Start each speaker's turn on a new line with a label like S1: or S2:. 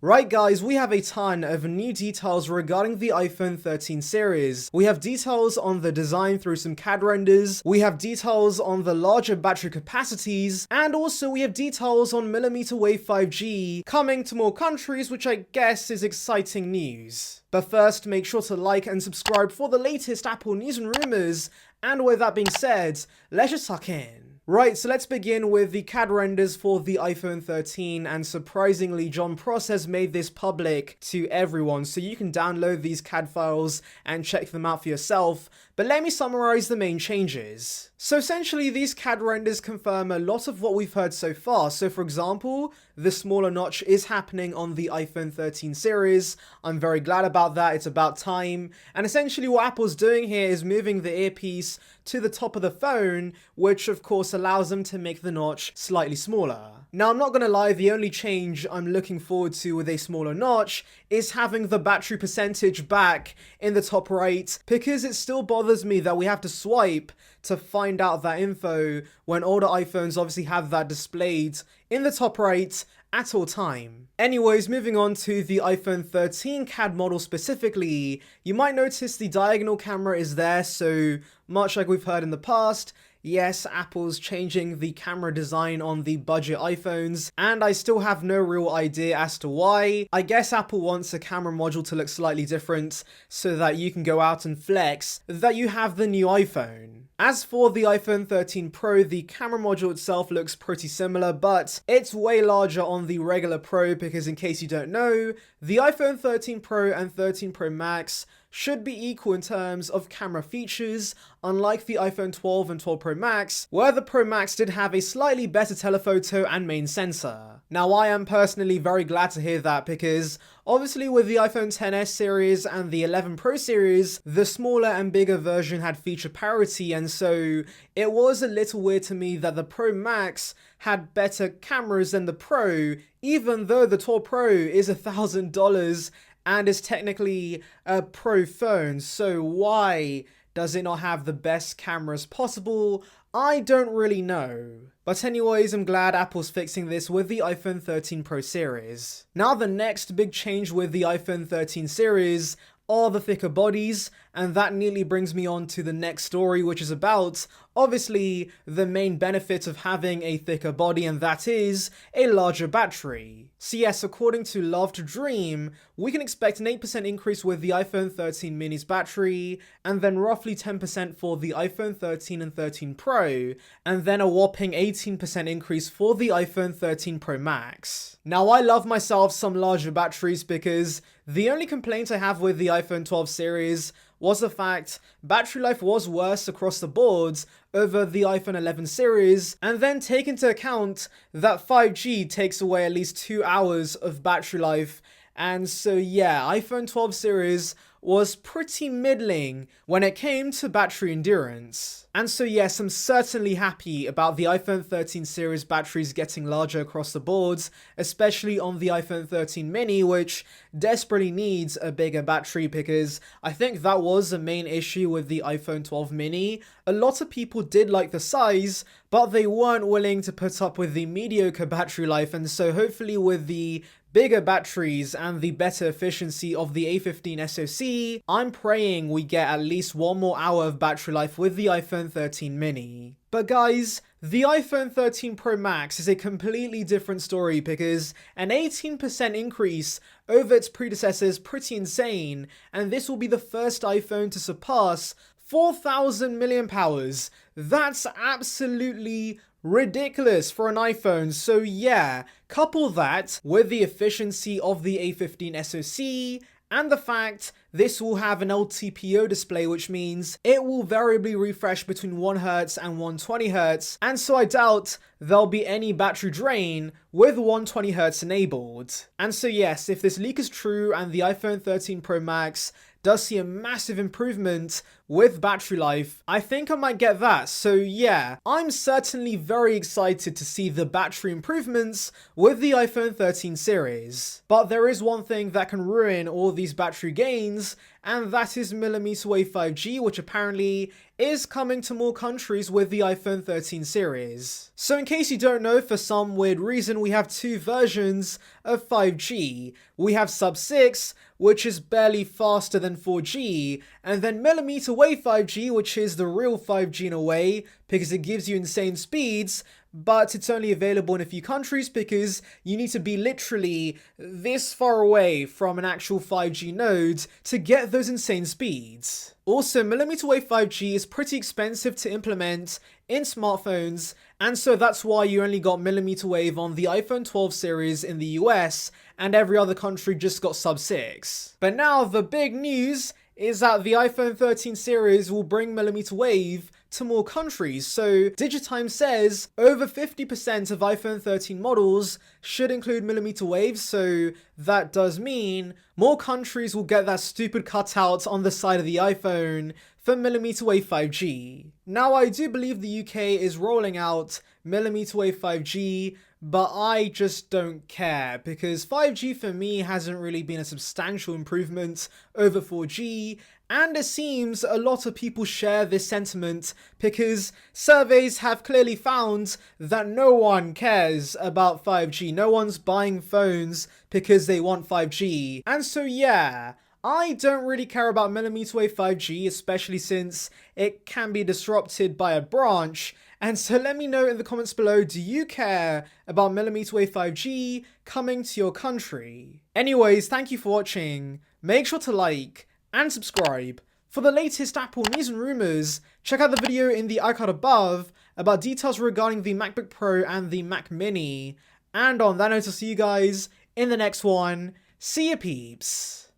S1: Right guys, we have a ton of new details regarding the iPhone 13 series. We have details on the design through some CAD renders, we have details on the larger battery capacities, and also we have details on mmWave 5G coming to more countries, which I guess is exciting news. But first, make sure to like and subscribe for the latest Apple news and rumors, and with that being said, let's just tuck in. Right, so let's begin with the CAD renders for the iPhone 13, and surprisingly, John Pross has made this public to everyone, so you can download these CAD files and check them out for yourself, but let me summarize the main changes. So essentially, these CAD renders confirm a lot of what we've heard so far. So for example, the smaller notch is happening on the iPhone 13 series. I'm very glad about that, it's about time. And essentially what Apple's doing here is moving the earpiece to the top of the phone, which of course allows them to make the notch slightly smaller. Now I'm not gonna lie, the only change I'm looking forward to with a smaller notch is having the battery percentage back in the top right, because it still bothers me that we have to swipe to find out that info when older iPhones obviously have that displayed in the top right at all time. Anyways, moving on to the iPhone 13 CAD model specifically, you might notice the diagonal camera is there, so much like we've heard in the past, yes, Apple's changing the camera design on the budget iPhones, and I still have no real idea as to why. I guess Apple wants a camera module to look slightly different so that you can go out and flex that you have the new iPhone. As for the iPhone 13 Pro, the camera module itself looks pretty similar, but it's way larger on the regular Pro because, in case you don't know, the iPhone 13 Pro and 13 Pro Max should be equal in terms of camera features, unlike the iPhone 12 and 12 Pro Max, where the Pro Max did have a slightly better telephoto and main sensor. Now I am personally very glad to hear that, because obviously with the iPhone XS series and the 11 Pro series, the smaller and bigger version had feature parity, and so it was a little weird to me that the Pro Max had better cameras than the Pro, even though the 12 Pro is $1,000 and is technically a Pro phone. So why does it not have the best cameras possible? I don't really know. But anyways, I'm glad Apple's fixing this with the iPhone 13 Pro series. Now the next big change with the iPhone 13 series are the thicker bodies, and that nearly brings me on to the next story, which is about, obviously, the main benefit of having a thicker body, and that is a larger battery. So yes, according to Love to Dream, we can expect an 8% increase with the iPhone 13 mini's battery, and then roughly 10% for the iPhone 13 and 13 Pro, and then a whopping 18% increase for the iPhone 13 Pro Max. Now I love myself some larger batteries, because the only complaint I have with the iPhone 12 series was the fact battery life was worse across the board over the iPhone 11 series, and then take into account that 5G takes away at least 2 hours of battery life, and so yeah, iPhone 12 series was pretty middling when it came to battery endurance. And so yes, I'm certainly happy about the iPhone 13 series batteries getting larger across the boards, especially on the iPhone 13 mini, which desperately needs a bigger battery, because I think that was the main issue with the iPhone 12 mini. A lot of people did like the size, but they weren't willing to put up with the mediocre battery life, and so hopefully with the bigger batteries and the better efficiency of the A15 SoC, I'm praying we get at least 1 more hour of battery life with the iPhone 13 mini. But guys, the iPhone 13 Pro Max is a completely different story, because an 18% increase over its predecessor is pretty insane, and this will be the first iPhone to surpass 4,000 mAh. That's absolutely ridiculous for an iPhone. So yeah, couple that with the efficiency of the A15 SoC and the fact this will have an LTPO display, which means it will variably refresh between 1Hz and 120Hz, and so I doubt there'll be any battery drain with 120Hz enabled. And so yes, if this leak is true and the iPhone 13 Pro Max does see a massive improvement with battery life, I think I might get that. So yeah, I'm certainly very excited to see the battery improvements with the iPhone 13 series. But there is one thing that can ruin all these battery gains, happens, and that is mmWave 5G, which apparently is coming to more countries with the iPhone 13 series. So in case you don't know, for some weird reason, we have two versions of 5G. We have sub 6, which is barely faster than 4G, and then mmWave 5G, which is the real 5G in a way, because it gives you insane speeds, but it's only available in a few countries because you need to be literally this far away from an actual 5G node to get those insane speeds. Also, mmWave 5G is pretty expensive to implement in smartphones, and so that's why you only got mmWave on the iPhone 12 series in the US, and every other country just got sub 6. But now the big news is that the iPhone 13 series will bring mmWave to more countries. So Digitime says over 50% of iPhone 13 models should include mmWave, so that does mean more countries will get that stupid cutout on the side of the iPhone for mmWave 5G. Now, I do believe the UK is rolling out mmWave 5G, but I just don't care, because 5G for me hasn't really been a substantial improvement over 4G, and it seems a lot of people share this sentiment because surveys have clearly found that no one cares about 5G. No one's buying phones because they want 5G. And so yeah, I don't really care about mmWave 5G, especially since it can be disrupted by a branch. And so let me know in the comments below, do you care about mmWave 5G coming to your country? Anyways, thank you for watching. Make sure to like and subscribe. For the latest Apple news and rumors, check out the video in the icon above about details regarding the MacBook Pro and the Mac Mini. And on that note, I'll see you guys in the next one. See ya, peeps.